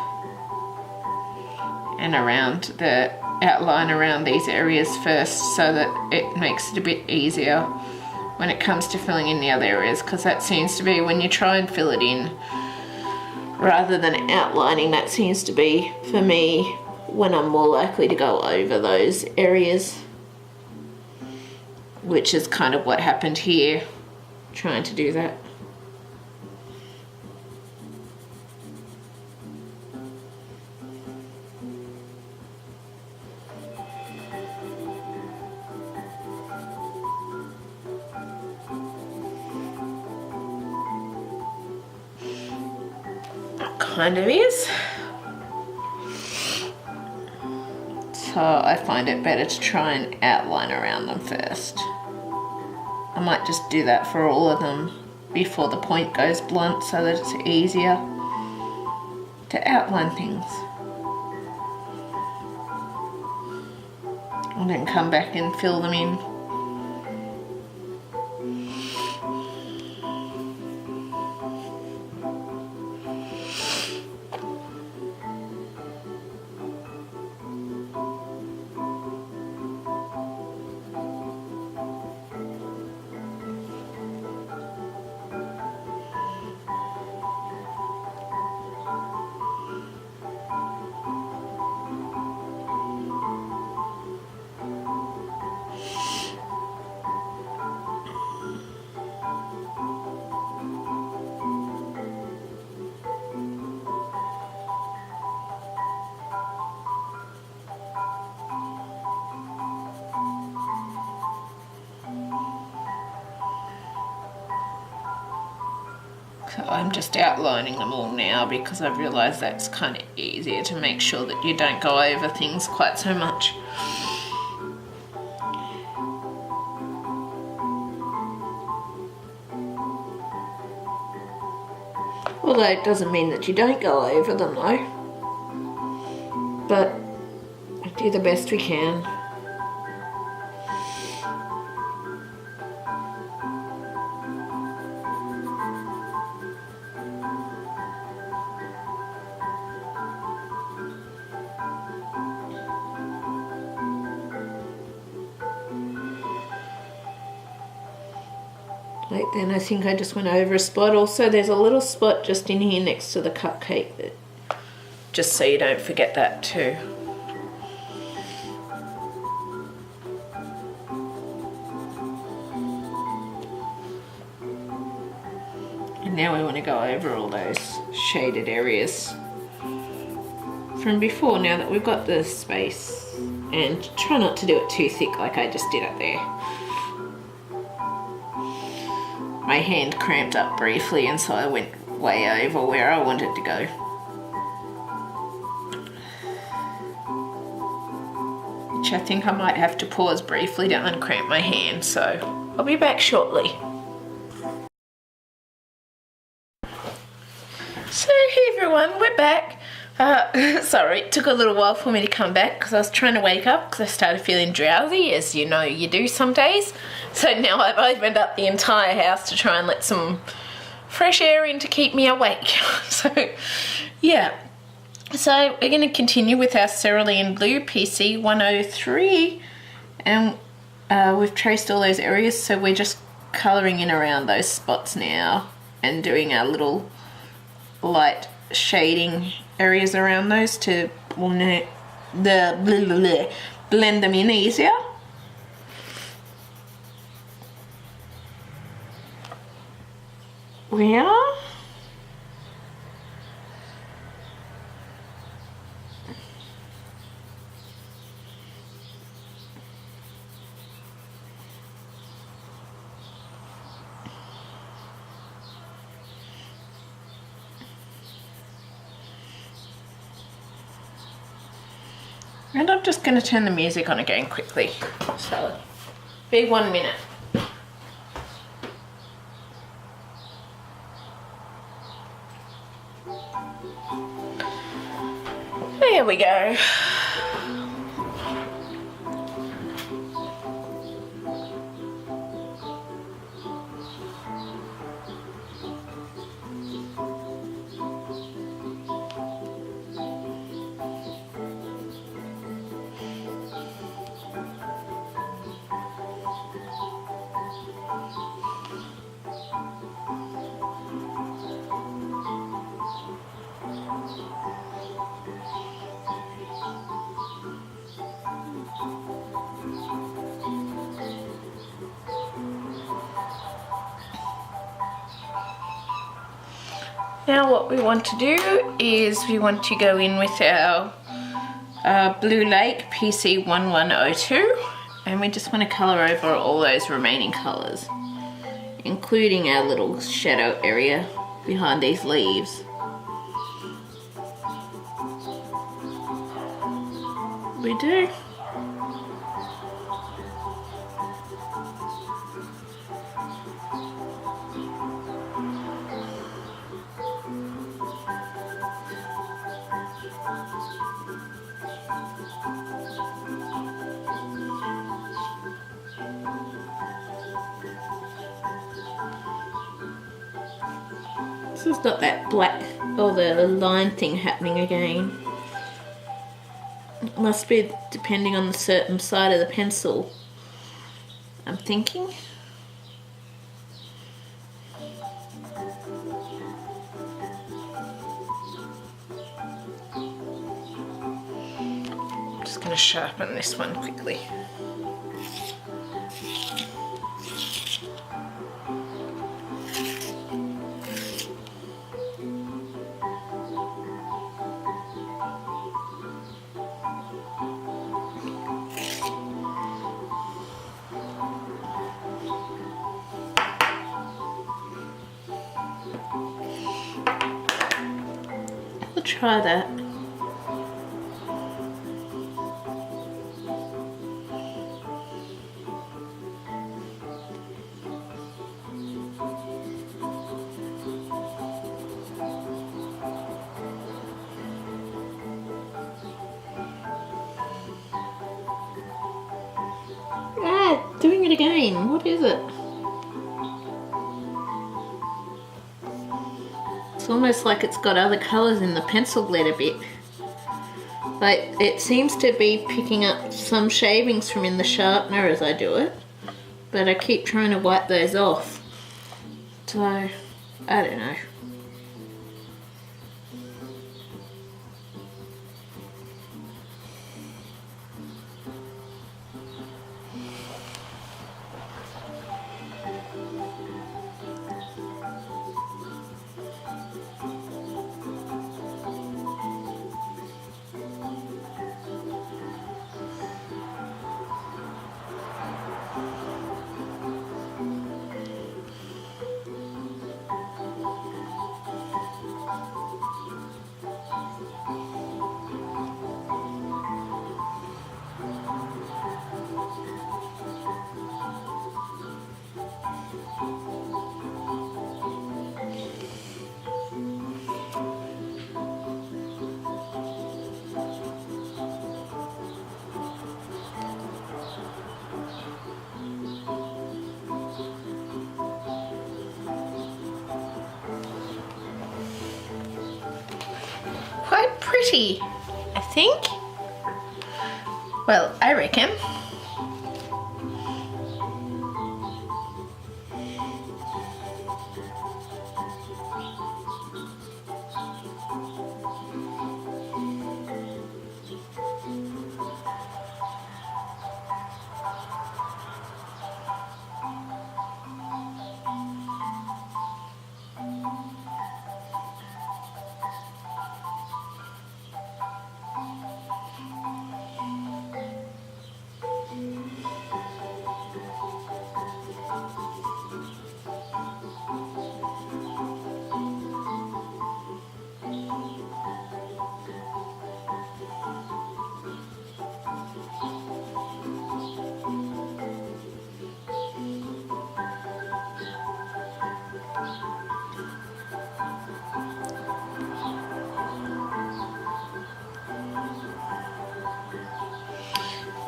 and around the outline around these areas first so that it makes it a bit easier when it comes to filling in the other areas, because that seems to be when you try and fill it in rather than outlining, that seems to be for me when I'm more likely to go over those areas, which is kind of what happened here trying to do that. Kind of is. So I find it better to try and outline around them first. I might just do that for all of them before the point goes blunt so that it's easier to outline things. And then come back and fill them in. So I'm just outlining them all now because I've realised that's kind of easier to make sure that you don't go over things quite so much. Although it doesn't mean that you don't go over them though. But we do the best we can. Like then I think I just went over a spot. Also there's a little spot just in here next to the cupcake, that just so you don't forget that too. And now we want to go over all those shaded areas from before, now that we've got the space, and try not to do it too thick like I just did up there. My hand cramped up briefly and so I went way over where I wanted to go. Which I think I might have to pause briefly to uncramp my hand, so I'll be back shortly. So hey everyone, we're back. Sorry, it took a little while for me to come back because I was trying to wake up because I started feeling drowsy, as you know you do some days. So now I've opened up the entire house to try and let some fresh air in to keep me awake. So yeah, so we're going to continue with our Cerulean Blue PC103, and we've traced all those areas, so we're just colouring in around those spots now and doing our little light shading areas around those to blend them in easier. Yeah. And I'm just going to turn the music on again quickly. So, be 1 minute. There we go. Now what we want to do is we want to go in with our Blue Lake PC1102, and we just want to colour over all those remaining colours, including our little shadow area behind these leaves. We do. This has got that black or the line thing happening again. It must be depending on the certain side of the pencil, I'm thinking. I'm just going to sharpen this one quickly. Try that. Doing it again. What is it? It's almost like it's got other colours in the pencil lead a bit. Like, it seems to be picking up some shavings from in the sharpener as I do it, but I keep trying to wipe those off. So, I don't know. Quite pretty, I think. Well, I reckon.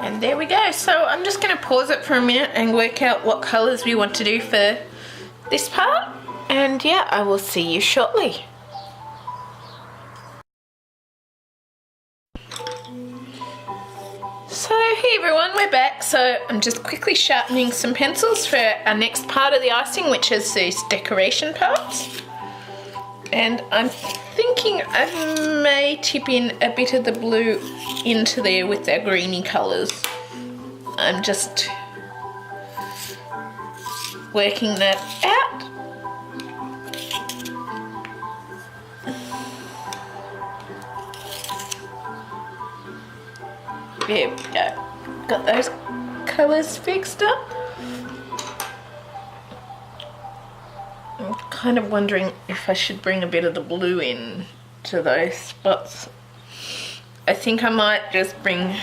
And there we go. So I'm just going to pause it for a minute and work out what colours we want to do for this part. And yeah, I will see you shortly. So hey everyone, we're back. So I'm just quickly sharpening some pencils for our next part of the icing, which is these decoration parts. And I'm thinking I may tip in a bit of the blue into there with our greeny colours. I'm just working that out. There we go. Got those colours fixed up. I'm kind of wondering if I should bring a bit of the blue in to those spots. I think I might just bring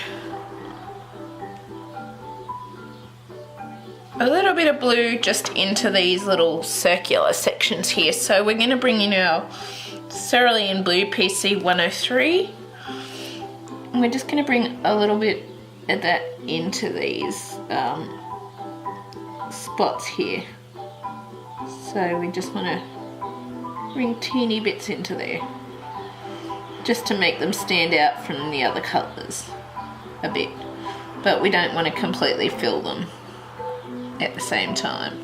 a little bit of blue just into these little circular sections here. So we're going to bring in our Cerulean blue PC103. And we're just going to bring a little bit of that into these spots here. So we just want to bring teeny bits into there, just to make them stand out from the other colours a bit. But we don't want to completely fill them at the same time.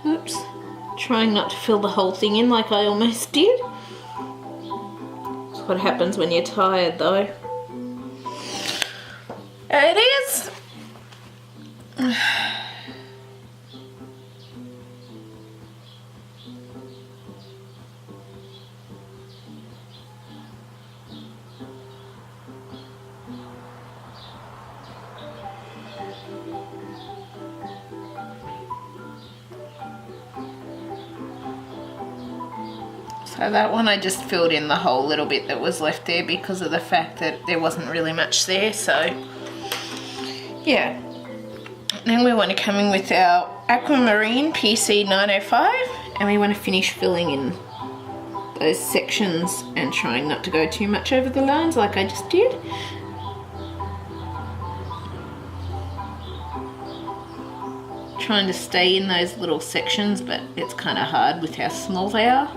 Oops, trying not to fill the whole thing in like I almost did. That's what happens when you're tired though. It is. So that one I just filled in the whole little bit that was left there because of the fact that there wasn't really much there, so yeah. Then we want to come in with our Aquamarine PC905 and we want to finish filling in those sections and trying not to go too much over the lines like I just did. Trying to stay in those little sections, but it's kind of hard with how small they are,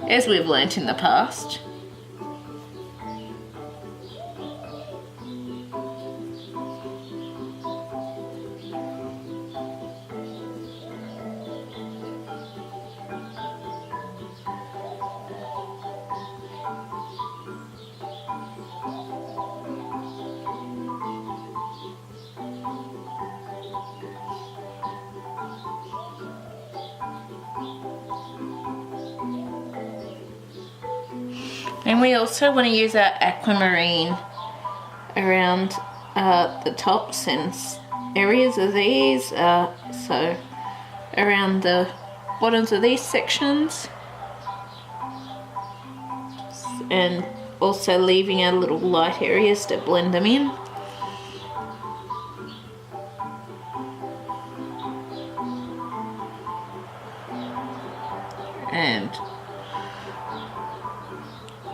as we've learnt in the past. And we also want to use our aquamarine around the tops and areas of these, so around the bottoms of these sections, and also leaving our little light areas to blend them in. And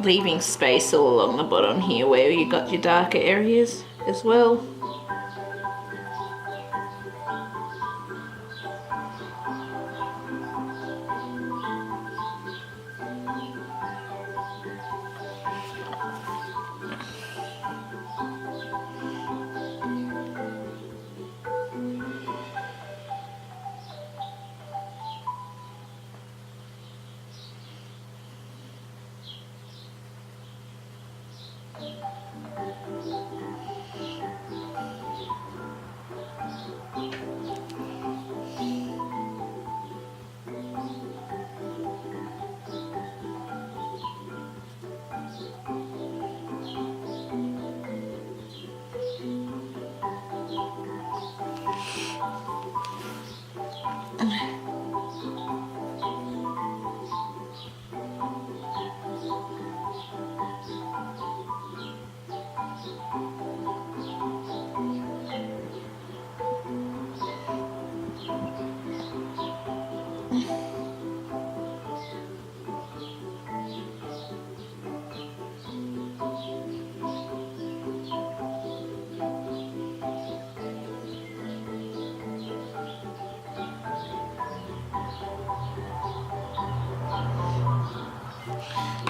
leaving space all along the bottom here where you got your darker areas as well.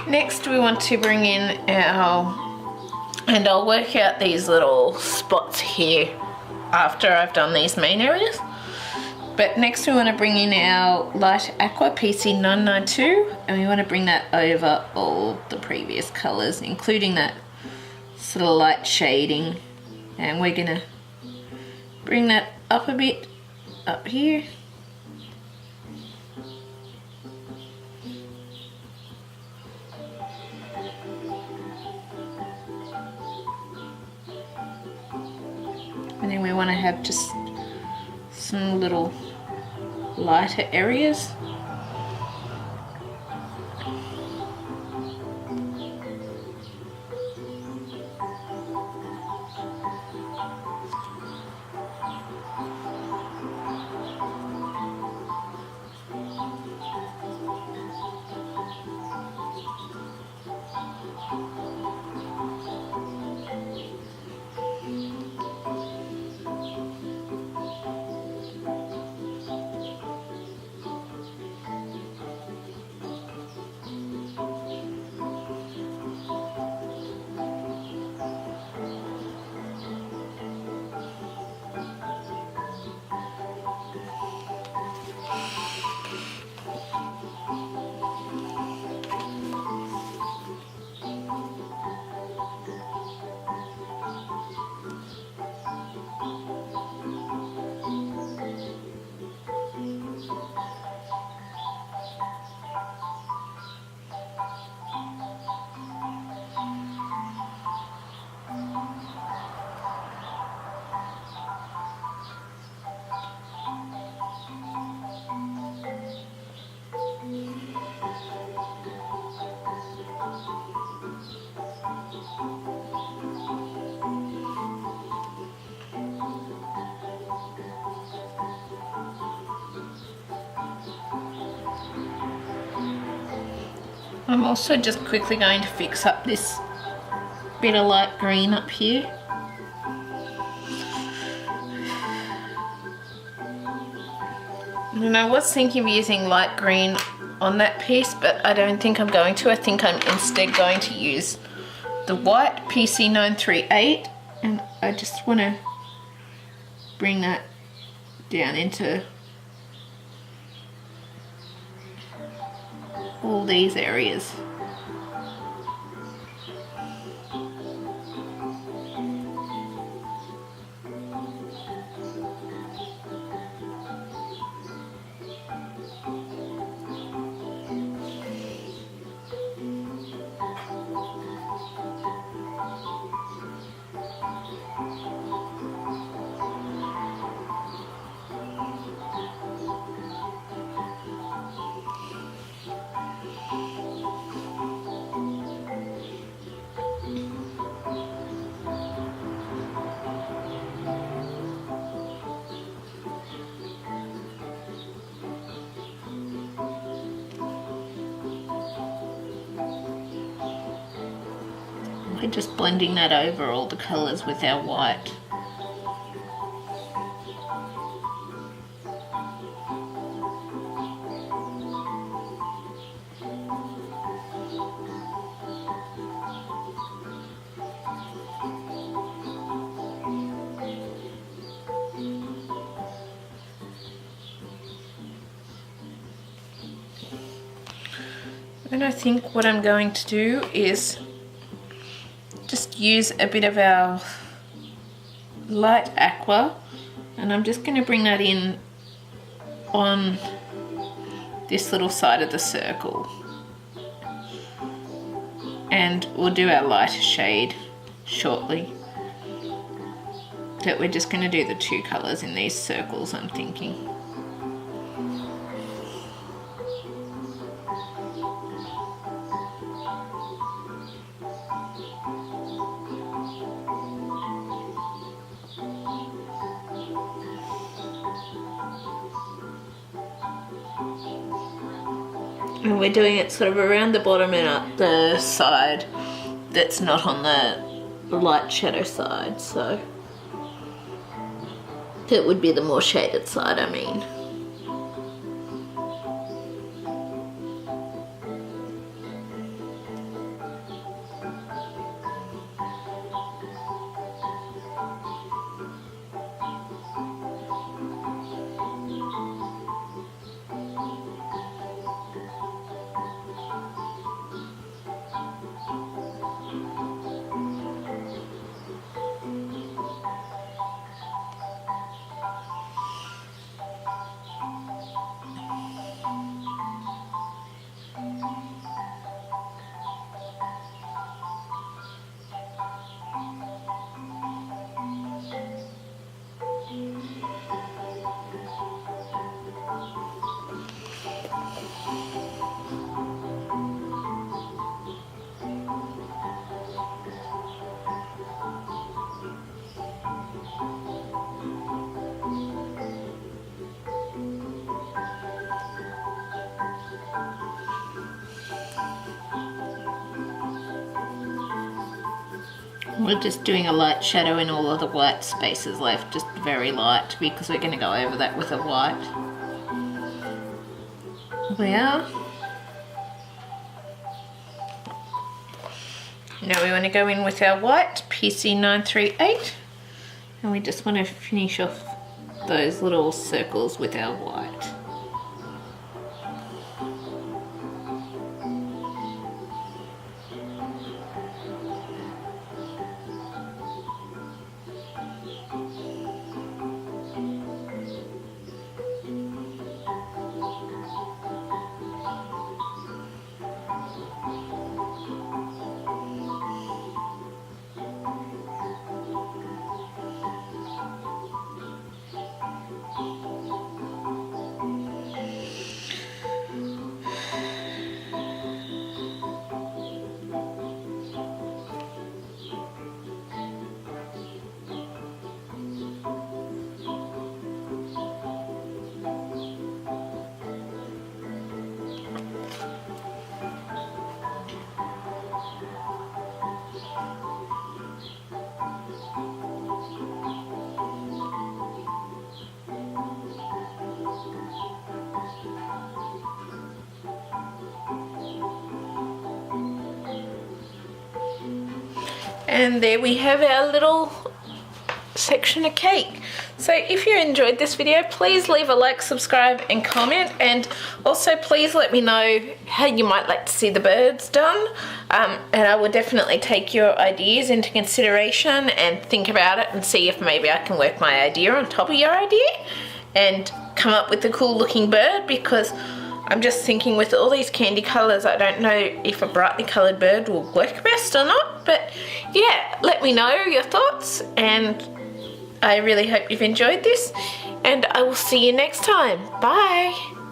Next we want to bring in our, and I'll work out these little spots here after I've done these main areas. But next we want to bring in our light Aqua PC992, and we want to bring that over all the previous colours, including that sort of light shading. And we're going to bring that up a bit, up here. And then we want to have just some little lighter areas. I'm also just quickly going to fix up this bit of light green up here. And I was thinking of using light green on that piece, but I don't think I'm going to. I think I'm instead going to use the white PC938, and I just want to bring that down into all these areas. We're just blending that over all the colours with our white. And I think what I'm going to do is just use a bit of our light aqua, and I'm just going to bring that in on this little side of the circle, and we'll do our lighter shade shortly. But we're just going to do the two colours in these circles, I'm thinking. And we're doing it sort of around the bottom and up the side that's not on the light shadow side, so that would be the more shaded side, I mean. We're just doing a light shadow in all of the white spaces left, just very light, because we're going to go over that with a white. There. Now we want to go in with our white PC938, and we just want to finish off those little circles with our white. And there we have our little section of cake. So if you enjoyed this video, please leave a like, subscribe and comment, and also please let me know how you might like to see the birds done, and I will definitely take your ideas into consideration and think about it and see if maybe I can work my idea on top of your idea and come up with a cool looking bird, because I'm just thinking with all these candy colours, I don't know if a brightly coloured bird will work best or not. But yeah, let me know your thoughts, and I really hope you've enjoyed this, and I will see you next time. Bye!